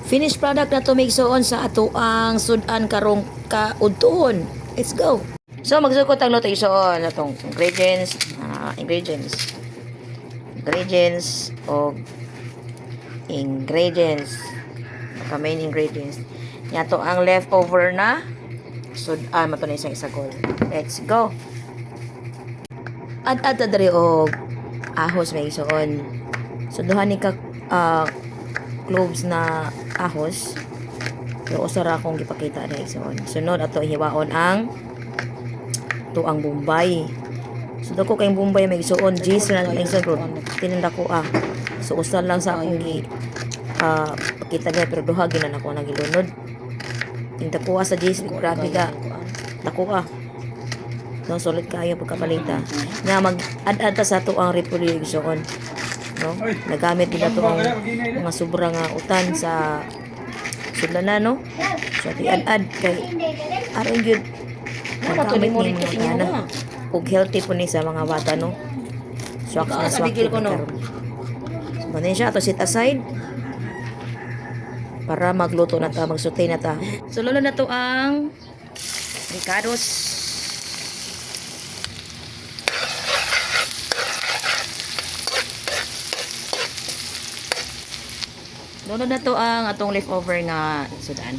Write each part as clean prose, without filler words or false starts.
Finished product na to migsoon sa ato ang sudan karong kaudtoon. Let's go. So magsukot ang luto isoon atong ingredients o main ingredients. Yato ang leftover na sudan mato na isang isagol. Let's go. Add diri og ahos may isoon. So duha ni ka cloves na ahos. Pero usara akong gipakita na isoon. Sunod ato hiwaon ang tuang Bombay. So dako kay Bombay may isoon gis na may isoon tinanda ko So usan lang sa akong pakita niya pero duha ginan ako nagilunod. Tinda ko sa gis grabe ka. Dako no solid kayo pagkapalita. Nga mag-add ta sa tuang repolyo isoon. No? Nagamit nila to ang mga sobrang utan sa sudlanan, no? So, i-add kay aron yun nagamit ni mga kana ug healthy po ni sa mga bata, no? Swak na swak ko, no? So, manin siya to set aside para magluto na ta, magsaute na ta. So, lalo na to ang ricados. Doon na to ang atong leftover nga sudan.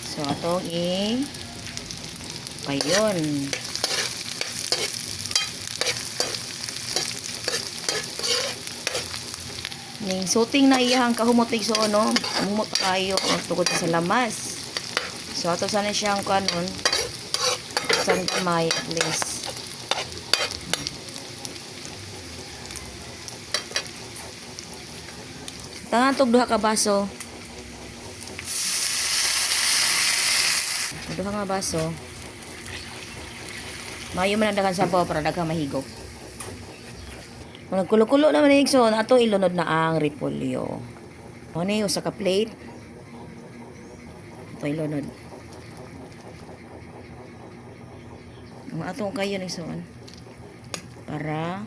So atong payon. Ning suting na iyang kahumotig so no, amumot kayo tugod sa lamas. So ato sana siyang kanon sang gamay at least. Tangan tog duha ka baso. Duha nga baso. Mayo man ang daghang sabaw para daghang mahigop. Kung nagkulo-kulo naman ni Igsoon, ato ilunod na ang repolyo. O ni usa ka plate. Ato ilunod. Ang atong kayo ni Igsoon para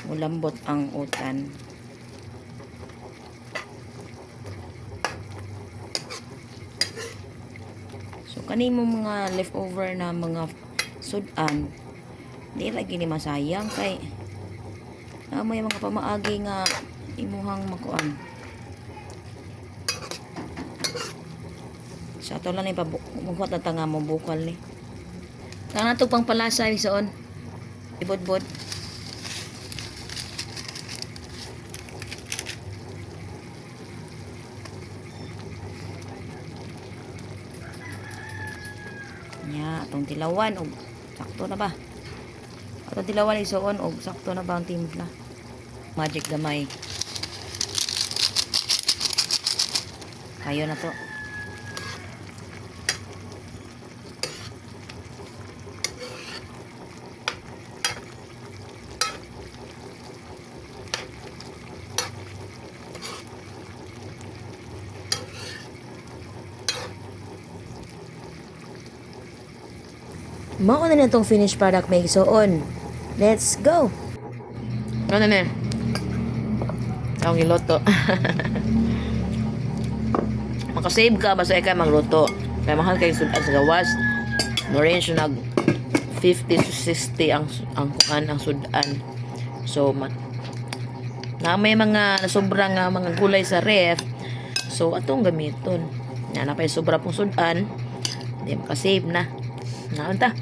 mulambot ang utan. So kani mo mga leftover na mga sudan, di lagi ni masayang kay may mga pamaagi nga imuhang makuan. So ato lang ni pabukot na tanga mo bukal ni. Kana to pang palasa ni soon. Ibod-bod. Nya atong tilawan og sakto na ba? Atong tilawan isuon og sakto na ba ang timpla? Magic gamay. Kayo na to. Mao na itong finished product may isoon. Let's go! Ano na? Ang iloto. Makasave ka basta ikaw magluto. Kaya mahal kayo sudan sa gawas. Range nag 50 to 60 ang sudan. So na may mga sobrang mga gulay sa ref. So atong gamiton. Na pay sobra pong sudan. Hindi makasave na. Naon ta?